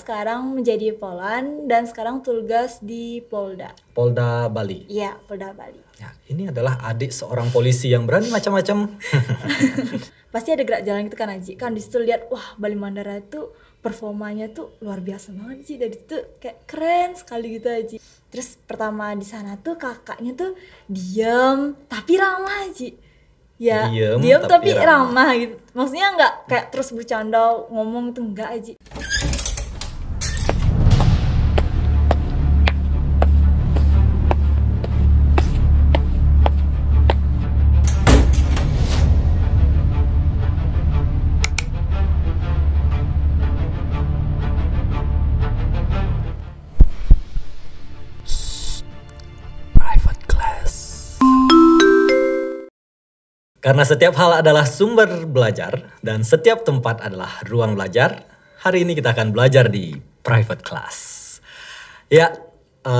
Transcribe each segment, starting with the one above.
Sekarang menjadi Polan dan sekarang tugas di Polda. Polda Bali. Iya, Polda Bali. Ya, ini adalah adik seorang polisi yang berani macam-macam. Pasti ada gerak jalan gitu kan Aji. Kan di situ lihat wah Bali Mandara itu performanya tuh luar biasa banget sih. Dari itu kayak keren sekali gitu Aji. Terus pertama di sana tuh kakaknya tuh diam tapi ramah Aji. Ya, diam tapi ramah gitu. Maksudnya nggak kayak terus bercanda ngomong tuh enggak Aji. Karena setiap hal adalah sumber belajar dan setiap tempat adalah ruang belajar, hari ini kita akan belajar di private class. Ya,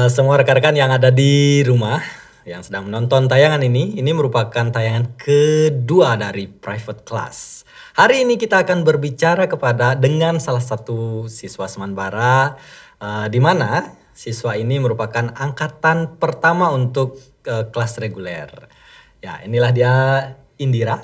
semua rekan-rekan yang ada di rumah yang sedang menonton tayangan ini merupakan tayangan kedua dari private class. Hari ini kita akan berbicara dengan salah satu siswa Semanbara, di mana siswa ini merupakan angkatan pertama untuk kelas reguler. Ya, inilah dia Indira.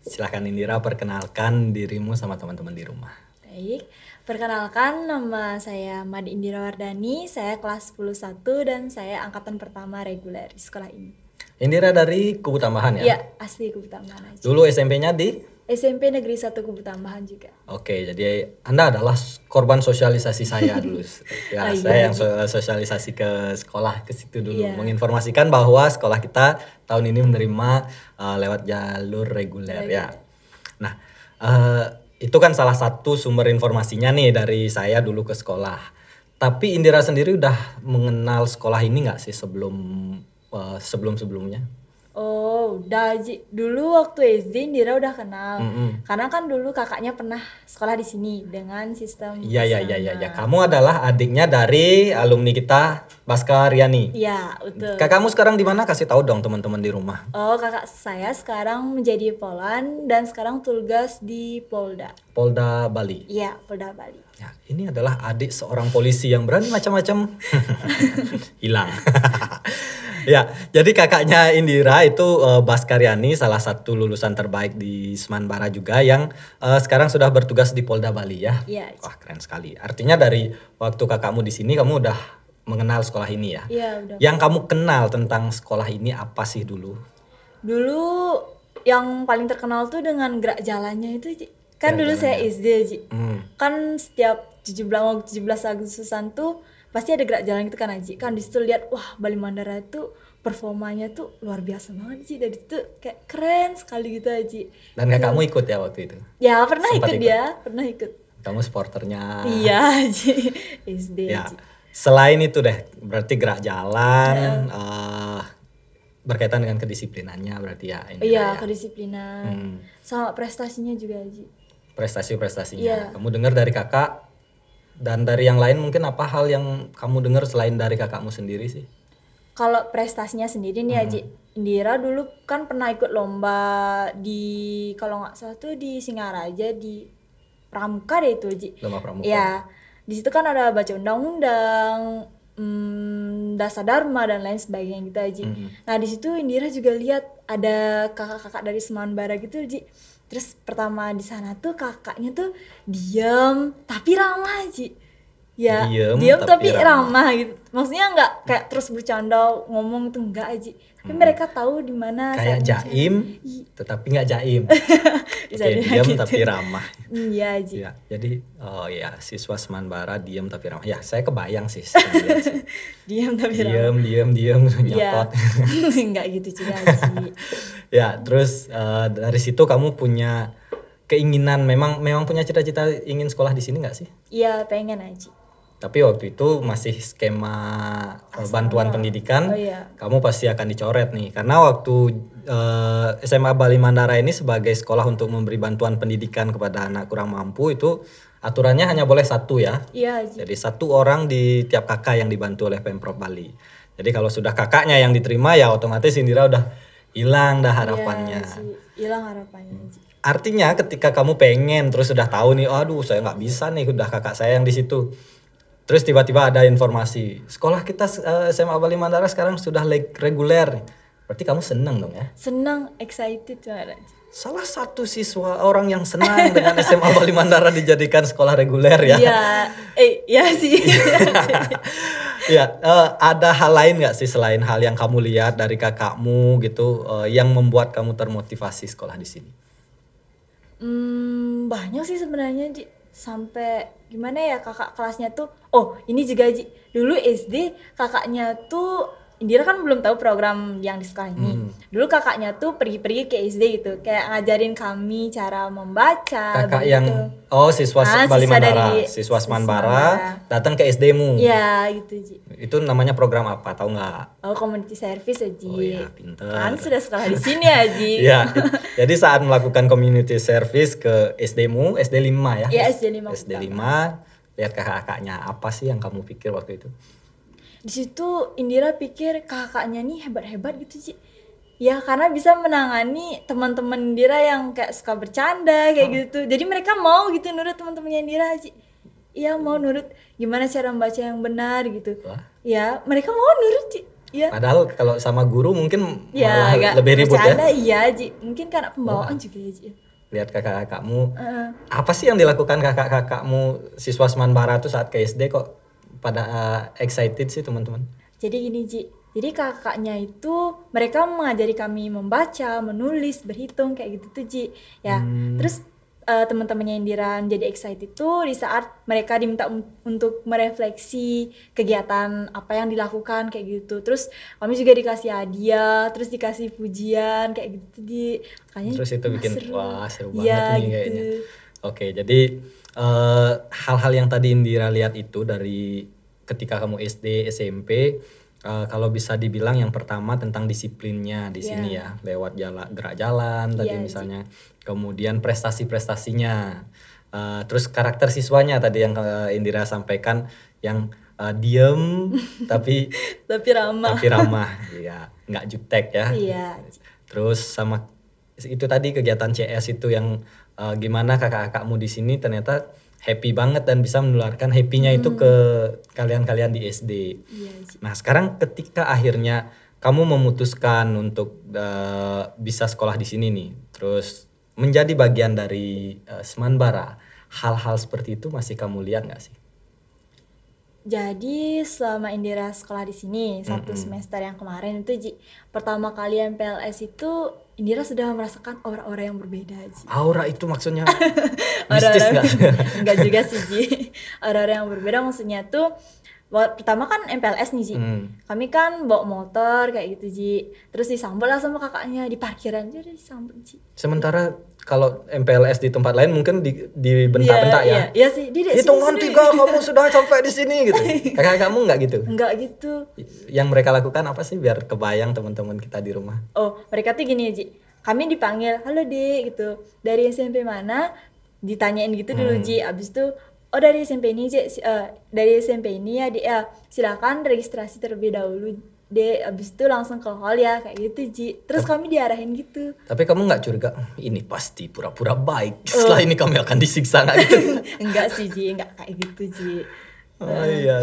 Silahkan Indira perkenalkan dirimu sama teman-teman di rumah. Baik, perkenalkan nama saya Made Indira Wardani, saya kelas 11 dan saya angkatan pertama reguler di sekolah ini. Indira dari Kubu Tambahan ya? Iya, asli Kubu Tambahan aja. Dulu SMP-nya di? SMP Negeri 1 Kubu Tambahan juga. Oke, jadi Anda adalah korban sosialisasi saya dulu. Ya, saya yang sosialisasi ke sekolah ke situ dulu, menginformasikan bahwa sekolah kita tahun ini menerima lewat jalur reguler ya. Nah, itu kan salah satu sumber informasinya nih dari saya dulu ke sekolah. Tapi Indira sendiri udah mengenal sekolah ini nggak sih sebelum-sebelumnya? Oh, udah Ji. Dulu waktu SD Indira udah kenal. Karena kan dulu kakaknya pernah sekolah di sini dengan sistem Iya. Kamu adalah adiknya dari alumni kita, Baska Riani. Iya, betul. Kakakmu sekarang di mana? Kasih tahu dong teman-teman di rumah. Oh, kakak saya sekarang menjadi Polan dan sekarang tugas di Polda. Polda Bali. Iya, Polda Bali. Ya, ini adalah adik seorang polisi yang berani macam-macam. Hilang. Ya, jadi kakaknya Indira itu Baskariani, salah satu lulusan terbaik di Semanbara juga yang sekarang sudah bertugas di Polda Bali ya. Iya. Wah, keren sekali. Artinya dari waktu kakakmu di sini kamu udah mengenal sekolah ini ya? Iya, udah. Yang kamu kenal tentang sekolah ini apa sih dulu? Dulu yang paling terkenal tuh dengan gerak jalannya itu, Ji. Kan dulu saya SD, Ji. Kan setiap 17 Agustusan tuh pasti ada gerak jalan gitu kan Aji. Kan di situ lihat wah Bali Mandara itu performanya tuh luar biasa banget sih. Dari itu kayak keren sekali gitu Aji. Dan kakakmu ikut ya waktu itu? Ya pernah ikut dia, pernah ikut. Kamu sporternya? Iya Aji, SD ya. Aji. Selain itu deh, berarti gerak jalan berkaitan dengan kedisiplinannya berarti ya? Iya, kedisiplinan. Sama prestasinya juga Aji. Prestasinya. Kamu dengar dari kakak? Dan dari yang lain mungkin apa hal yang kamu dengar selain dari kakakmu sendiri sih? Kalau prestasinya sendiri nih Aji, Indira dulu kan pernah ikut lomba di kalau nggak salah tuh di Singaraja di Pramuka deh itu Aji. Lomba Pramuka. Ya, di situ kan ada baca undang-undang, dasar dharma dan lain sebagainya gitu Aji. Nah di situ Indira juga lihat ada kakak-kakak dari Semanbara gitu Aji. Terus pertama di sana tuh kakaknya tuh diam tapi ramah Ji. Ya, diam tapi ramah gitu. Maksudnya nggak kayak terus bercanda ngomong tuh enggak Ji. Tapi mereka tahu di mana kayak jaim tetapi nggak jaim. Diam gitu. Tapi ramah. Iya Ji. Ya, jadi siswa Semanbara diam tapi ramah. Ya, saya kebayang sih. Diam tapi ramah. Diam nyotot. Enggak gitu juga Ji. Ya, terus dari situ kamu punya keinginan memang punya cita-cita ingin sekolah di sini nggak sih? Iya, pengen aja. Tapi waktu itu masih skema bantuan pendidikan, kamu pasti akan dicoret nih. Karena waktu SMA Bali Mandara ini sebagai sekolah untuk memberi bantuan pendidikan kepada anak kurang mampu itu aturannya hanya boleh satu ya. Iya. Jadi satu orang di tiap kakak yang dibantu oleh Pemprov Bali. Jadi kalau sudah kakaknya yang diterima ya otomatis Indira udah hilang dah harapannya. Hilang harapannya. artinya ketika kamu pengen terus sudah tahu nih, aduh saya nggak bisa nih, udah kakak saya yang di situ. Terus tiba-tiba ada informasi, sekolah kita SMA Bali Mandara sekarang sudah reguler. Berarti kamu seneng dong ya? Senang, excited banget. Salah satu siswa orang yang senang dengan SMA Bali Mandara dijadikan sekolah reguler ya? Iya, iya sih. Ya, ada hal lain nggak sih selain hal yang kamu lihat dari kakakmu gitu, yang membuat kamu termotivasi sekolah di sini? Banyak sih sebenarnya Ji. Sampai gimana ya, kakak kelasnya tuh, oh ini juga Ji, dulu SD kakaknya tuh, Indira kan belum tahu program yang di sekolah ini. Dulu kakaknya tuh pergi-pergi ke SD gitu, kayak ngajarin kami cara membaca. Kakak begitu. yang siswa Bali siswa Mandara, dari siswa Seman Seman Bara datang ke SD-mu. Iya gitu Ji. Itu namanya program apa? Tahu nggak? Oh, community service ya Ji. Oh iya, pinter. Kan sudah sekolah di sini ya Ji. Iya. Jadi saat melakukan community service ke SD-mu, SD 5 ya? Iya, SD 5. SD 5, lihat kakak-kakaknya apa sih yang kamu pikir waktu itu? Di situ Indira pikir kakaknya nih hebat-hebat gitu Ci. Ya karena bisa menangani teman-teman Indira yang kayak suka bercanda kayak gitu. Jadi mereka mau gitu nurut teman-temannya Indira Ci. Iya mau nurut gimana cara membaca yang benar gitu. Wah. Ya mereka mau nurut Ci. Ya. Padahal kalau sama guru mungkin Ya malah lebih ribut bercanda, ya. iya Ci. Mungkin karena pembawaan juga ya Ci. Lihat kakak-kakakmu, apa sih yang dilakukan kakak-kakakmu siswa Seman Bara tuh saat ke SD kok pada excited sih teman-teman? Jadi gini Ji, jadi kakaknya itu mereka mengajari kami membaca, menulis, berhitung kayak gitu tuh Ji. Ya, terus teman-temannya Indira jadi excited tuh di saat mereka diminta untuk merefleksi kegiatan apa yang dilakukan kayak gitu. Terus kami juga dikasih hadiah, terus dikasih pujian kayak gitu Ji. Makanya Terus itu bikin seru. wah seru banget Ya, nih gitu. kayaknya. Oke, jadi hal-hal yang tadi Indira lihat itu dari ketika kamu SD, SMP, kalau bisa dibilang yang pertama tentang disiplinnya di sini ya, lewat gerak jalan tadi misalnya, kemudian prestasi-prestasinya, terus karakter siswanya tadi yang Indira sampaikan yang diem tapi ramah, ya nggak jutek ya. Iya. Terus sama itu tadi kegiatan CS itu yang gimana kakak-kakakmu di sini ternyata happy banget dan bisa menularkan happy-nya itu ke kalian-kalian di SD. Iya. Nah sekarang ketika akhirnya kamu memutuskan untuk bisa sekolah di sini nih, terus menjadi bagian dari Seman Bara, hal-hal seperti itu masih kamu lihat nggak sih? Jadi selama Indira sekolah di sini satu semester yang kemarin itu Ji, pertama kali MPLS itu Indira sudah merasakan aura-aura yang berbeda Ji. Aura itu maksudnya mistis nggak? Enggak juga sih Ji. Aura-aura yang berbeda maksudnya tuh pertama kan MPLS nih Ji. Kami kan bawa motor kayak gitu Ji. Terus disambut lah sama kakaknya di parkiran aja disambut Ji. Sementara kalau MPLS di tempat lain mungkin dibentak-bentak ya. Iya sih. Hitungan 3 kamu sudah sampai di sini gitu. Kakak-kakakmu nggak gitu? Enggak gitu. Yang mereka lakukan apa sih biar kebayang teman-teman kita di rumah? Oh, mereka tuh gini Ji. Kami dipanggil, "Halo Dek," gitu. "Dari SMP mana?" Ditanyain gitu dulu Ji. Abis itu, "Oh, dari SMP ini, Ji. Dari SMP ini ya, Dek ya. Silakan registrasi terlebih dahulu, Dek." Abis itu langsung ke hall ya, kayak gitu Ji. Terus kami diarahin gitu. Tapi kamu nggak curiga, ini pasti pura-pura baik. Setelah ini kami akan disiksa nggak gitu? Enggak sih Ji, enggak kayak gitu Ji. Oh iya.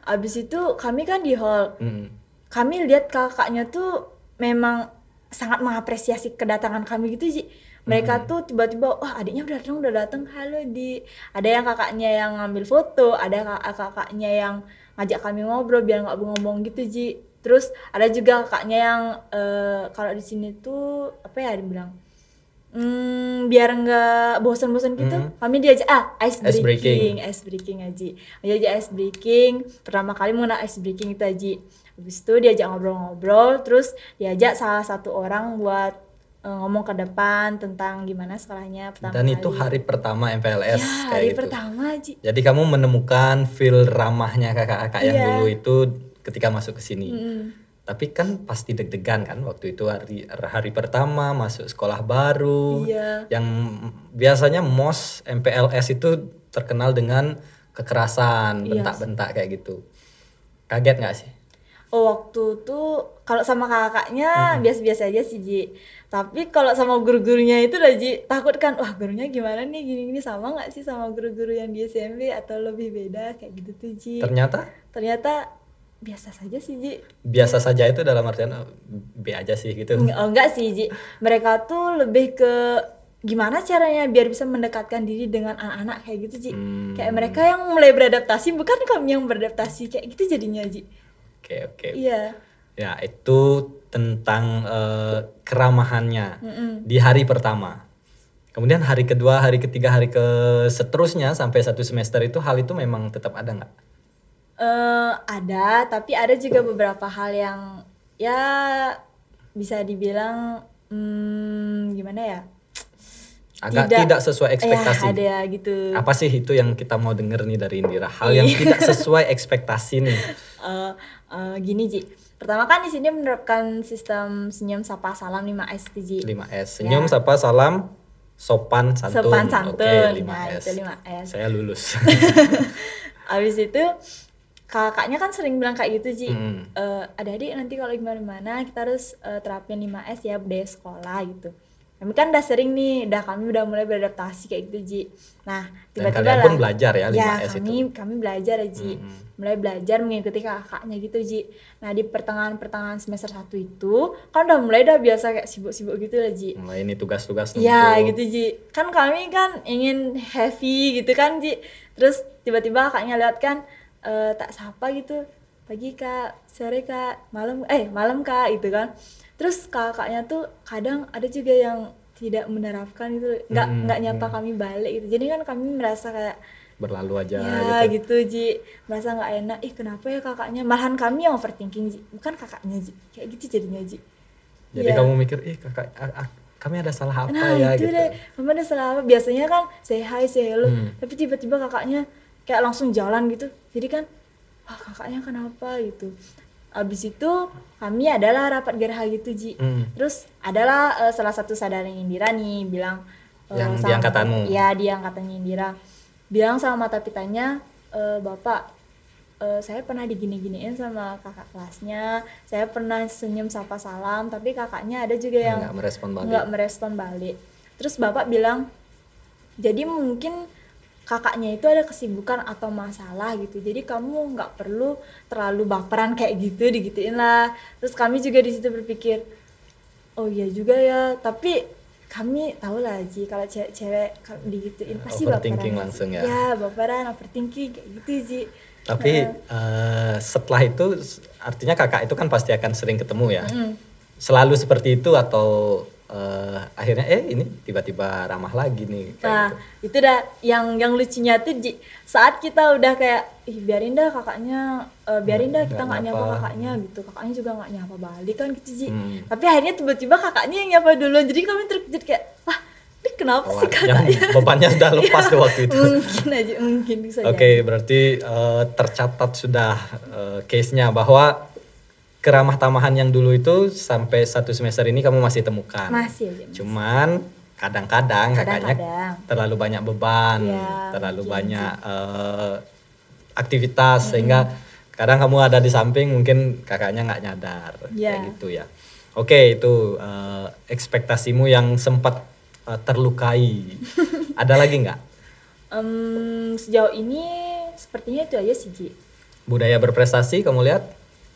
Abis itu kami kan di hall. Kami lihat kakaknya tuh memang sangat mengapresiasi kedatangan kami gitu Ji. Mereka tuh tiba-tiba, wah adiknya udah datang, halo Di. Ada yang kakaknya yang ngambil foto, ada kakaknya yang ngajak kami ngobrol biar nggak bengong gitu Ji. Terus ada juga kakaknya yang kalau di sini tuh apa ya dibilang, biar nggak bosan-bosan gitu, kami diajak ice breaking Aji. Diajak ice breaking, pertama kali mengenal ice breaking itu Aji. Habis itu diajak ngobrol-ngobrol, terus diajak salah satu orang buat ngomong ke depan tentang gimana sekolahnya pertama Dan kali. itu hari pertama MPLS Ya, kayak hari gitu. pertama Ji. Jadi kamu menemukan feel ramahnya kakak-kakak yang dulu itu ketika masuk ke sini. Tapi kan pasti deg-degan kan waktu itu hari pertama masuk sekolah baru. Yang biasanya MOS MPLS itu terkenal dengan kekerasan, bentak-bentak kayak gitu. Kaget nggak sih? Oh, waktu tuh kalau sama kakaknya biasa-biasa aja sih Ji. Tapi kalau sama guru-gurunya itu lah Ji, takut kan, wah gurunya gimana nih, gini-gini sama nggak sih sama guru-guru yang di SMP atau lebih beda kayak gitu tuh Ji. Ternyata biasa saja sih Ji. Biasa saja itu dalam artian B aja sih gitu. Enggak sih Ji. Mereka tuh lebih ke gimana caranya biar bisa mendekatkan diri dengan anak-anak kayak gitu Ji. Kayak mereka yang mulai beradaptasi, bukan kami yang beradaptasi kayak gitu jadinya Ji. Oke. Iya. Ya, itu tentang keramahannya di hari pertama. Kemudian hari kedua, hari ketiga, hari ke seterusnya sampai 1 semester itu hal itu memang tetap ada nggak? Ada, tapi ada juga beberapa hal yang ya bisa dibilang gimana ya? Agak tidak sesuai ekspektasi. Ada gitu. Apa sih itu yang kita mau denger nih dari Indira? Hal yang tidak sesuai ekspektasi nih. Gini Ji. Pertama kan di sini menerapkan sistem senyum sapa salam 5S tuh Ji. 5S. Senyum sapa salam sopan santun. Sopan santun. Oke, 5S. Nah, itu 5S. Saya lulus. Abis itu kakaknya kan sering bilang kayak gitu Ji. Adik-adik nanti kalau gimana-mana kita harus terapin 5S ya, budaya sekolah gitu. Kami kan udah sering nih, kami udah mulai beradaptasi kayak gitu Ji. Nah tiba-tiba dan kalian pun belajar ya 5S itu. Kami belajar ya Ji. Mulai belajar mengikuti kakaknya gitu Ji. Nah di pertengahan semester 1 itu kan udah biasa kayak sibuk-sibuk gitu lah Ji. Mulai ini tugas-tugas ya gitu Ji. Kan kami kan ingin heavy gitu kan Ji. Terus tiba-tiba kakaknya lihat kan tak sapa gitu, pagi Kak, sore Kak, malam Kak gitu kan. Terus kakaknya tuh kadang ada juga yang tidak menerapkan gitu, nggak nyapa kami balik gitu. Jadi kan kami merasa kayak berlalu aja ya gitu Ji, merasa nggak enak. Kenapa ya kakaknya, malahan kami yang overthinking Ji, bukan kakaknya Ji, kayak gitu jadinya Ji. Jadi kamu mikir kakak kami ada salah apa ya itu gitu. Deh, mama ada salah apa, biasanya kan say hi say hello, tapi tiba-tiba kakaknya kayak langsung jalan gitu. Jadi kan wah kakaknya kenapa gitu. Abis itu kami adalah rapat gerha gitu Ji. Terus adalah salah satu saudaranya Indira nih bilang yang di angkatanmu. Iya, di angkatannya Indira. Bilang sama mata pitanya, Bapak, saya pernah digini-giniin sama kakak kelasnya. Saya pernah senyum sapa salam, tapi kakaknya ada juga yang nggak merespon balik. Terus Bapak bilang, jadi mungkin kakaknya itu ada kesibukan atau masalah gitu, jadi kamu nggak perlu terlalu baperan kayak gitu, digituin lah. Terus kami juga di situ berpikir, oh iya juga ya, tapi kami tahu lah Ji, kalau cewek digituin pasti overthinking baperan langsung ya. Ya baperan, overthinking kayak gitu Ji. Tapi setelah itu artinya kakak itu kan pasti akan sering ketemu ya. Selalu seperti itu atau akhirnya ini tiba-tiba ramah lagi nih kayak nah gitu. Itu dah yang lucunya tuh saat kita udah kayak biarin dah kakaknya, biarin dah kita nggak nyapa kakaknya gitu, kakaknya juga nggak nyapa balik kan gitu Ji. Tapi akhirnya tiba-tiba kakaknya yang nyapa duluan, jadi kami terkejut kayak wah ini kenapa sih kakaknya, bebannya sudah lepas tuh waktu itu. mungkin bisa. Oke, berarti tercatat sudah case-nya bahwa keramah tamahan yang dulu itu sampai 1 semester ini kamu masih temukan. Masih aja. Cuman kadang-kadang kakaknya terlalu banyak beban, terlalu banyak aktivitas sehingga kadang kamu ada di samping mungkin kakaknya nggak nyadar kayak gitu ya. Oke, itu ekspektasimu yang sempat terlukai. Ada lagi nggak? Sejauh ini sepertinya itu aja sih Ji. Budaya berprestasi kamu lihat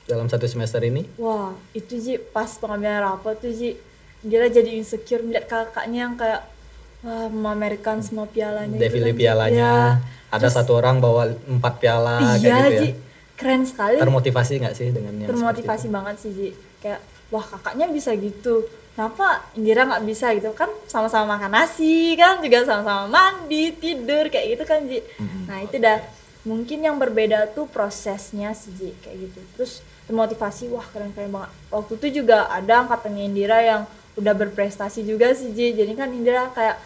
dalam 1 semester ini? Wah itu Ji, pas pengambilan rapot tuh Ji, dia jadi insecure melihat kakaknya yang kayak wah memamerkan semua pialanya. Defile gitu pialanya, ada terus, 1 orang bawa 4 piala kayak gitu ya. Ji, keren sekali. Termotivasi nggak sih dengan yang termotivasi banget sih Ji, kayak wah kakaknya bisa gitu, kenapa Indira nggak bisa gitu kan, sama-sama makan nasi kan, juga sama-sama mandi tidur kayak gitu kan Ji. Nah itu dah mungkin yang berbeda tuh prosesnya sih Ji, kayak gitu. Terus termotivasi, wah keren-keren banget. Waktu itu juga ada angkatannya Indira yang udah berprestasi juga sih Ji, jadi kan Indira kayak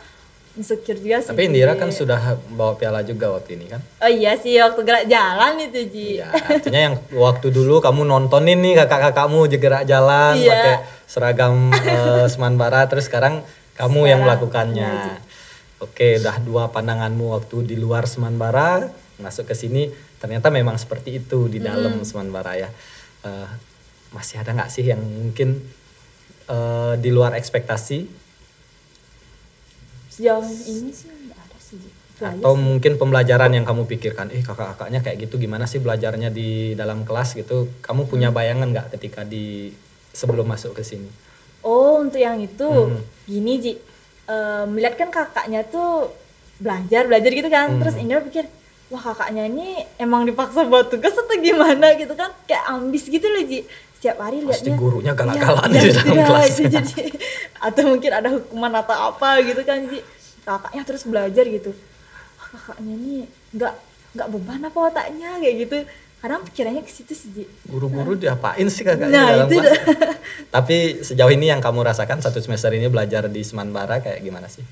insecure juga sih. Tapi Indira kan sudah bawa piala juga waktu ini kan? Oh iya sih, waktu gerak jalan itu Ji. Iya, artinya yang waktu dulu kamu nontonin nih kakak-kakakmu gerak jalan pakai seragam Semanbara, terus sekarang kamu yang melakukannya. Oke, udah 2 pandanganmu waktu di luar Semanbara, masuk ke sini ternyata memang seperti itu di dalam Semanbara ya. masih ada nggak sih yang mungkin di luar ekspektasi? Sejauh ini sih nggak ada sih. Itu aja Atau sih. mungkin pembelajaran yang kamu pikirkan, kakak-kakaknya kayak gitu gimana sih belajarnya di dalam kelas gitu? Kamu punya bayangan nggak ketika sebelum masuk ke sini? Oh, untuk yang itu gini Ji, melihat kan kakaknya tuh belajar gitu kan, terus Indra pikir, wah kakaknya ini emang dipaksa buat tugas atau gimana gitu kan, kayak ambis gitu loh Ji. Setiap hari Pasti liatnya gurunya galak-galakan iya, di dalam tidak, kelas. itu jadi atau mungkin ada hukuman atau apa gitu kan Ji. Kakaknya terus belajar gitu. Wah, kakaknya ini nggak beban apa otaknya kayak gitu. Kadang pikirannya ke situ sih Ji. Guru-guru diapain sih kakaknya Nah, dalam itu kelas? Tapi sejauh ini yang kamu rasakan satu semester ini belajar di Semanbara kayak gimana sih?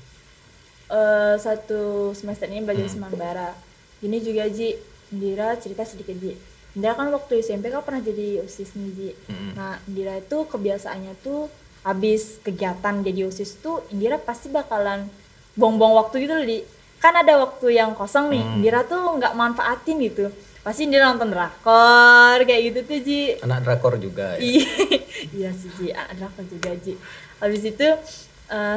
Satu semester ini belajar di Semanbara. Gini juga Ji, Indira cerita sedikit Ji. Indira kan waktu SMP kan pernah jadi OSIS nih Ji. Nah Indira itu kebiasaannya tuh habis kegiatan jadi OSIS tuh Indira pasti bakalan buang-buang waktu gitu loh Di. Kan ada waktu yang kosong nih, Indira tuh nggak manfaatin gitu. Pasti Indira nonton drakor kayak gitu tuh Ji. Anak drakor juga ya? Iya sih Ji, anak drakor juga Ji. Habis itu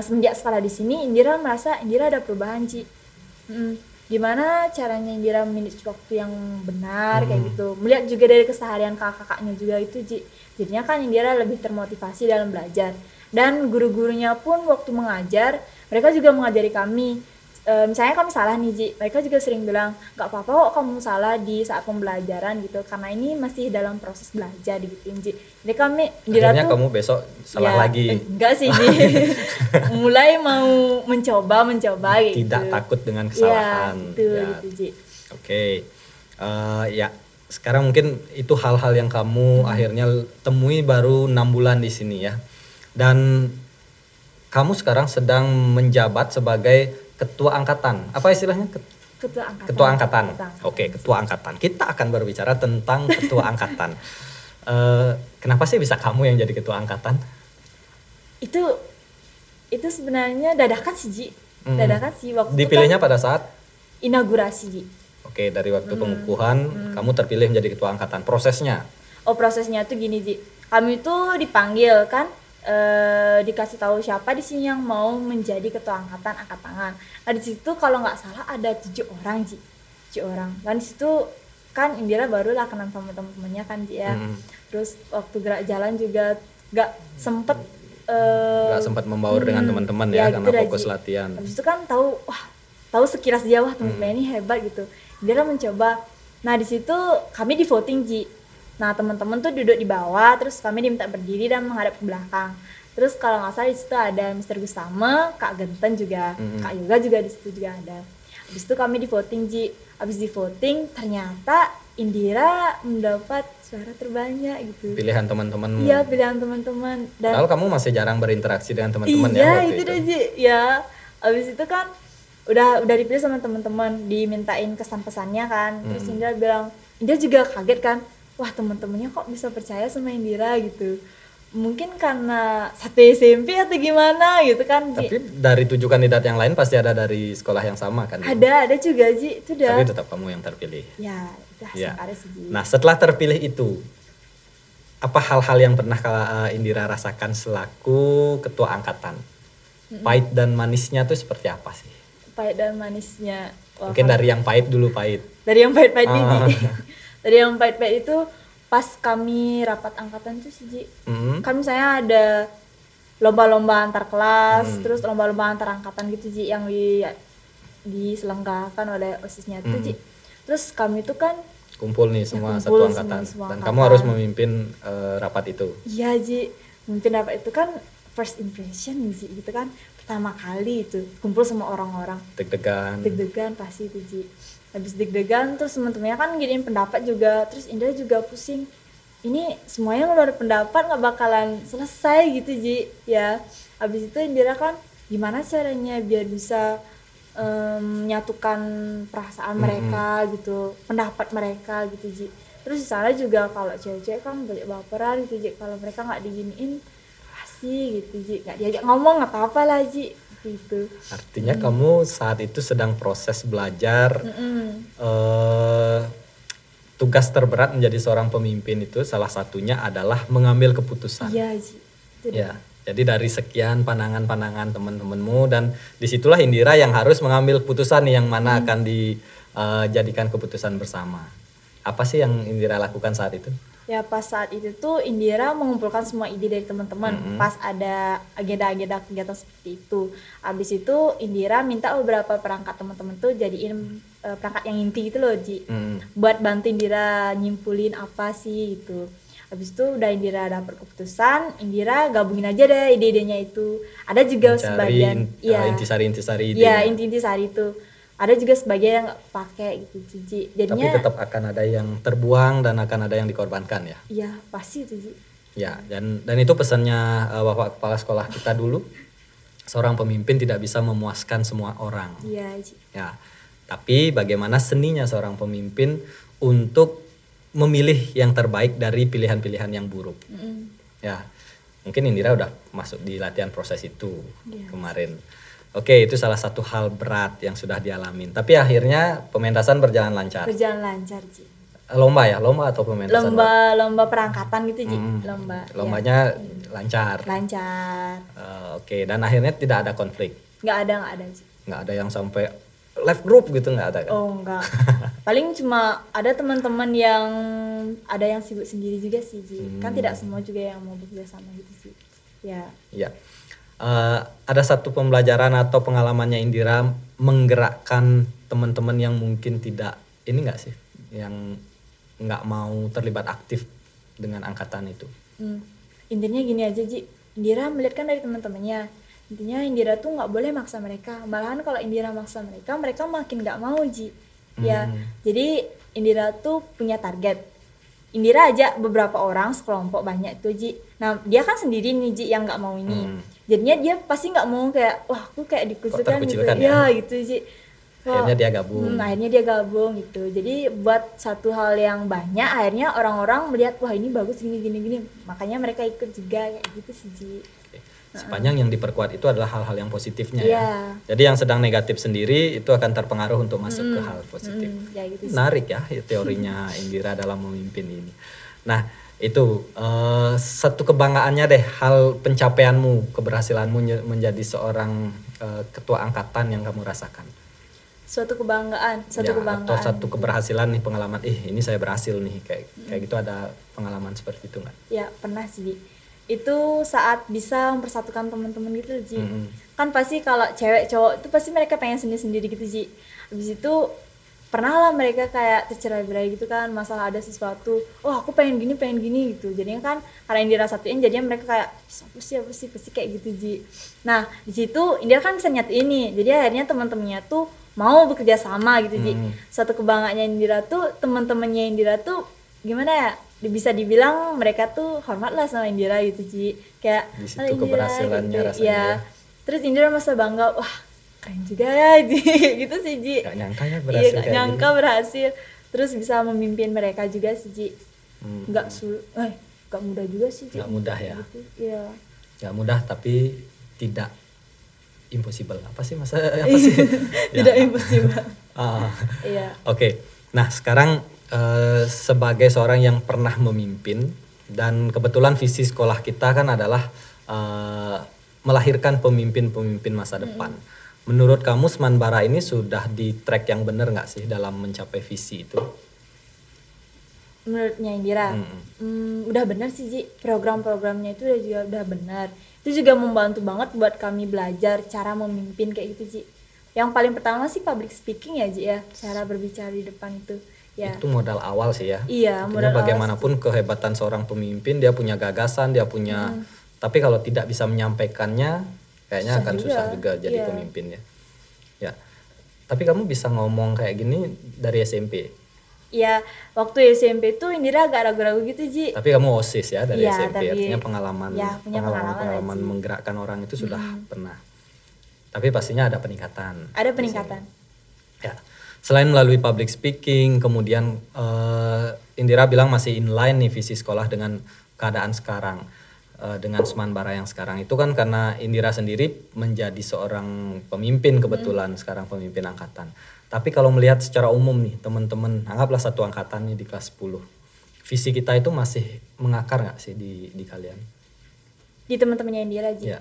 semenjak sekolah di sini Indira merasa Indira ada perubahan Ji. Gimana caranya Indira manage waktu yang benar kayak gitu. Melihat juga dari keseharian kakak-kakaknya juga itu Ji. Jadinya kan Indira lebih termotivasi dalam belajar. Dan guru-gurunya pun waktu mengajar, mereka juga mengajari kami. Misalnya kami salah nih Ji, mereka juga sering bilang gak apa-apa kok kamu salah di saat pembelajaran gitu, karena ini masih dalam proses belajar gitu Ji. Jadi kami Indira Akhirnya tuh kamu besok salah lagi. Enggak sih Ji. Mulai mau mencoba gitu. Tidak takut dengan kesalahan. Ya, gitu Ji. Oke. Ya sekarang mungkin itu hal-hal yang kamu akhirnya temui baru 6 bulan di sini ya. Dan kamu sekarang sedang menjabat sebagai ketua angkatan. Apa istilahnya? Ketua angkatan. Oke, ketua angkatan. Kita akan berbicara tentang ketua angkatan. Kenapa sih bisa kamu yang jadi ketua angkatan? Itu sebenarnya dadakan sih Ji. Dadakan sih waktu dipilihnya kan pada saat inaugurasi Ji. Oke, dari waktu pengukuhan kamu terpilih menjadi ketua angkatan. Prosesnya? Oh, prosesnya tuh gini Ji. Kami tuh dipanggil kan, dikasih tahu siapa di sini yang mau menjadi ketua angkatan, angkat tangan. Nah di situ kalau nggak salah ada 7 orang Ji, 7 orang. Dan di situ kan Indira barulah kenal sama teman-temannya kan Ji ya. Terus waktu gerak jalan juga nggak sempet membaur dengan teman-teman ya karena gitu fokus Ji. latihan. Habis itu kan tahu sekilas dia wah teman-teman ini hebat gitu. Indira mencoba. Nah di situ kami di voting Ji. Nah teman-teman tuh duduk di bawah, terus kami diminta berdiri dan menghadap ke belakang. Terus kalau nggak salah di situ ada Mr. Gustama, Kak Genten juga, Kak Yoga juga di situ juga ada. Habis itu kami di voting Ji. Habis di voting ternyata Indira mendapat suara terbanyak gitu. Pilihan teman-teman. Iya, pilihan teman-teman. Dan padahal kamu masih jarang berinteraksi dengan teman-teman ya iya, waktu itu deh Ji. Ya, habis itu kan udah dipilih sama teman-teman, dimintain kesan pesannya kan. Terus Indira bilang, Indira juga kaget kan. Wah teman-temannya kok bisa percaya sama Indira gitu. Mungkin karena satu SMP atau gimana gitu kan Ji. Tapi dari 7 kandidat yang lain pasti ada dari sekolah yang sama kan? Ada juga Ji, itu dah. Tapi tetap kamu yang terpilih. Ya, itu hasil karya sih Ji. Nah setelah terpilih itu, apa hal-hal yang pernah Indira rasakan selaku ketua angkatan? Pahit dan manisnya tuh seperti apa sih? Pahit dan manisnya. Mungkin dari yang pahit dulu pahit. Dari yang pahit-pahit nih Ji. Dari yang pahit-pahit itu pas kami rapat angkatan tuh sih Ji. Kan misalnya ada lomba-lomba antar kelas, terus lomba-lomba antar angkatan gitu Ji yang diselenggarakan oleh OSIS-nya tuh Ji. Terus kami tuh kan kumpul nih semua satu angkatan. Dan kamu harus memimpin rapat itu. Iya Ji, memimpin rapat itu kan first impression nih Ji, gitu kan. Pertama kali itu kumpul sama orang-orang. Deg-degan pasti itu Ji. Habis deg-degan terus teman-temannya kan ngirimin pendapat juga, terus Indra juga pusing. Ini semuanya ngeluarin pendapat nggak bakalan selesai gitu Ji ya. Habis itu Indra kan gimana caranya biar bisa menyatukan perasaan mereka gitu, pendapat mereka gitu Ji. Terus di sana juga kalau cewek-cewek kan banyak baperan gitu Ji, kalau mereka nggak diginiin pasti gitu Ji, nggak diajak ngomong atau apa lah Ji gitu. Artinya kamu saat itu sedang proses belajar, tugas terberat menjadi seorang pemimpin itu salah satunya adalah mengambil keputusan. Iya, Ji. Itu Ya, jadi dari sekian pandangan-pandangan teman-temanmu dan disitulah Indira yang harus mengambil keputusan nih yang mana akan dijadikan keputusan bersama. Apa sih yang Indira lakukan saat itu? Ya pas saat itu tuh Indira mengumpulkan semua ide dari teman-teman pas ada agenda-agenda kegiatan seperti itu. Habis itu Indira minta beberapa perangkat teman-teman tuh jadiin perangkat yang inti gitu loh Ji. Buat bantu Indira nyimpulin apa sih gitu. Habis itu udah Indira dapat keputusan, Indira gabungin aja deh ide-idenya itu. Ada juga Mencari sebagian intisari-intisari ide. Iya, inti-intisari itu. Ada juga sebagian yang nggak pakai gitu Ji. Tapi Jadinya tetap akan ada yang terbuang dan akan ada yang dikorbankan ya. iya pasti itu Ji. Ya, dan itu pesannya Bapak Kepala Sekolah kita dulu. Seorang pemimpin tidak bisa memuaskan semua orang. Iya Ji. Ya. Tapi bagaimana seninya seorang pemimpin untuk memilih yang terbaik dari pilihan-pilihan yang buruk. Ya. Mungkin Indira udah masuk di latihan proses itu kemarin. Oke, itu salah satu hal berat yang sudah dialamin. Tapi akhirnya pementasan berjalan lancar. Berjalan lancar Ji. Lomba ya, lomba atau pementasan? Lomba perangkatan gitu Ji. Lombanya lancar. Lancar. Oke, dan akhirnya tidak ada konflik. Nggak ada Ji. Nggak ada yang sampai left group gitu, nggak ada kan? Oh enggak. Paling cuma ada teman-teman yang ada yang sibuk sendiri juga sih Ji. Kan tidak semua juga yang mau bekerja sama gitu sih. Ya. Iya. Ada satu pembelajaran atau pengalamannya Indira menggerakkan teman-teman yang mungkin tidak ini nggak sih, yang nggak mau terlibat aktif dengan angkatan itu? Intinya gini aja Ji, Indira melihat kan dari teman-temannya. Intinya Indira tuh nggak boleh maksa mereka. Malahan kalau Indira maksa mereka, mereka makin nggak mau Ji. Ya, jadi Indira tuh punya target. Indira aja beberapa orang sekelompok banyak tuh Ji. Nah dia kan sendiri nih Ji yang nggak mau ini. Jadinya dia pasti nggak mau kayak wah aku kayak dikucilkan gitu. Ya gitu Ji. Akhirnya dia gabung. Akhirnya dia gabung gitu. Jadi buat satu hal yang banyak akhirnya orang-orang melihat wah ini bagus gini. Makanya mereka ikut juga kayak gitu sih Ji. Sepanjang yang diperkuat itu adalah hal-hal yang positifnya ya. Jadi yang sedang negatif sendiri itu akan terpengaruh untuk masuk ke hal positif. Ya gitu sih. Menarik ya teorinya Indira dalam memimpin ini. Nah itu satu kebanggaannya deh, hal pencapaianmu, keberhasilanmu menjadi seorang ketua angkatan yang kamu rasakan. Suatu kebanggaan. Atau satu keberhasilan nih, pengalaman ini saya berhasil nih kayak gitu, ada pengalaman seperti itu nggak? Ya pernah sih. Itu saat bisa mempersatukan teman-teman gitu Ji. Kan pasti kalau cewek cowok itu pasti mereka pengen sendiri-sendiri gitu Ji. Habis itu pernah lah mereka kayak tercerai-berai gitu kan, masalah ada sesuatu, oh aku pengen gini gitu. Jadinya kan karena Indira satuin jadinya mereka kayak apa sih pasti kayak gitu Ji. Nah di situ Indira kan bisa nyatain ini, jadi akhirnya teman-temannya tuh mau bekerja sama gitu Ji. Suatu kebanggaannya Indira tuh, teman-temannya Indira tuh gimana ya, bisa dibilang mereka tuh hormat lah sama Indira gitu Ji. Kayak di situ keberhasilannya gitu, rasanya ya. Terus Indira masa bangga, wah keren juga ya gitu sih Ji. Gak nyangka ya berhasil. Iya, gak nyangka gini. Berhasil. Terus bisa memimpin mereka juga sih Ji. Gak mudah juga sih Ji. Gak mudah ya. Gitu. Iya. Gak mudah tapi tidak impossible. Apa sih apa sih? Tidak impossible. Iya. Oke. Nah, sekarang sebagai seorang yang pernah memimpin dan kebetulan visi sekolah kita kan adalah melahirkan pemimpin-pemimpin masa depan. Menurut kamu Semanbara ini sudah di track yang benar nggak sih dalam mencapai visi itu? Menurutnya Indira, udah benar sih Ji. Program-programnya itu udah benar. Itu juga membantu banget buat kami belajar cara memimpin kayak gitu Ji. Yang paling pertama sih public speaking ya Ji ya, cara berbicara di depan itu. Ya. Itu modal awal sih ya. Iya, modal bagaimanapun kehebatan seorang pemimpin, dia punya gagasan, dia punya, tapi kalau tidak bisa menyampaikannya, kayaknya akan susah juga jadi pemimpin ya. Ya. Tapi kamu bisa ngomong kayak gini dari SMP? Iya, waktu SMP tuh Indira agak ragu-ragu gitu Ji. Tapi kamu OSIS ya dari SMP, tapi, artinya pengalaman menggerakkan orang itu sudah pernah. Tapi pastinya ada peningkatan. Ada peningkatan. Ya. Selain melalui public speaking, kemudian Indira bilang masih inline nih visi sekolah dengan keadaan sekarang, dengan Semanbara yang sekarang. Itu kan karena Indira sendiri menjadi seorang pemimpin kebetulan sekarang, pemimpin angkatan. Tapi kalau melihat secara umum nih teman-teman, anggaplah satu angkatan nih di kelas 10. Visi kita itu masih mengakar nggak sih di kalian? Di teman-temannya Indira, Ji. Ya.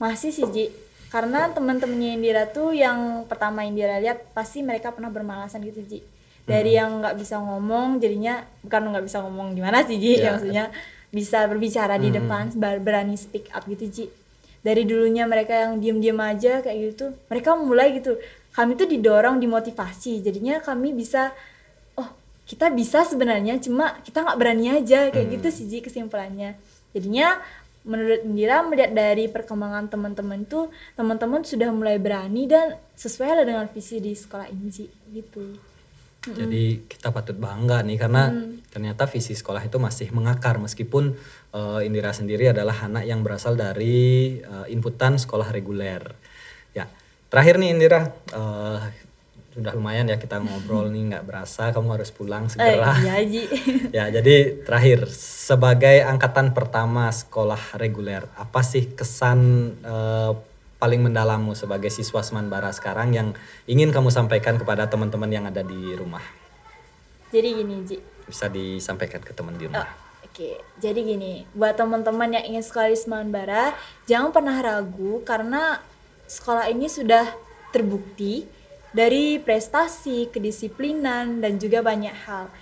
Masih sih, Ji. Karena teman-temannya Indira tuh yang pertama Indira lihat pasti mereka pernah bermalasan gitu, Ji. Dari yang nggak bisa ngomong jadinya, bukan nggak bisa ngomong gimana sih, Ji, ya, maksudnya bisa berbicara di depan, berani speak up gitu, Ji. Dari dulunya mereka yang diem-diem aja kayak gitu, mereka mulai gitu. Kami tuh didorong, dimotivasi, jadinya kami bisa, oh kita bisa sebenarnya, cuma kita nggak berani aja kayak gitu sih, Ji, kesimpulannya. Jadinya menurut Indira melihat dari perkembangan teman-teman tuh, teman-teman sudah mulai berani dan sesuai lah dengan visi di sekolah ini, Ji, gitu. Jadi kita patut bangga nih karena ternyata visi sekolah itu masih mengakar meskipun Indira sendiri adalah anak yang berasal dari inputan sekolah reguler. Ya, terakhir nih Indira, sudah lumayan ya kita ngobrol nih, nggak berasa kamu harus pulang segera. Iya, Ji. Ya, jadi terakhir sebagai angkatan pertama sekolah reguler, apa sih kesan paling mendalammu sebagai siswa Semanbara sekarang yang ingin kamu sampaikan kepada teman-teman yang ada di rumah? Jadi gini, Ji. Bisa disampaikan ke teman di rumah. Oke, jadi gini, buat teman-teman yang ingin sekolah di Semanbara, jangan pernah ragu karena sekolah ini sudah terbukti dari prestasi, kedisiplinan, dan juga banyak hal.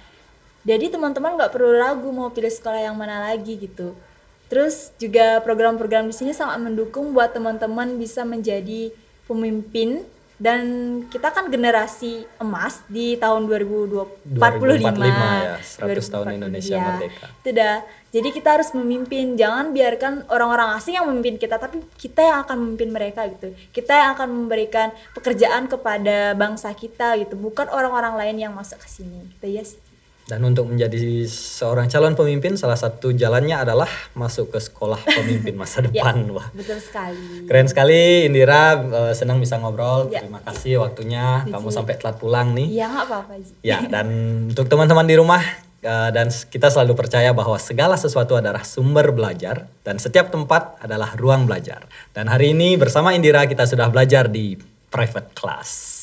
Jadi teman-teman nggak perlu ragu mau pilih sekolah yang mana lagi gitu. Terus juga program-program di sini sangat mendukung buat teman-teman bisa menjadi pemimpin, dan kita kan generasi emas di tahun 2045 ya, 100 tahun Indonesia merdeka. Itu dah. Jadi kita harus memimpin, jangan biarkan orang-orang asing yang memimpin kita, tapi kita yang akan memimpin mereka gitu. Kita yang akan memberikan pekerjaan kepada bangsa kita gitu, bukan orang-orang lain yang masuk ke sini. Gitu ya sih. Dan untuk menjadi seorang calon pemimpin, salah satu jalannya adalah masuk ke sekolah pemimpin masa depan. Ya, wah, betul sekali. Keren sekali Indira, senang bisa ngobrol. Ya. Terima kasih waktunya, kamu sampai telat pulang nih. Iya, nggak apa-apa. Ya, dan untuk teman-teman di rumah, dan kita selalu percaya bahwa segala sesuatu adalah sumber belajar dan setiap tempat adalah ruang belajar. Dan hari ini bersama Indira kita sudah belajar di private class.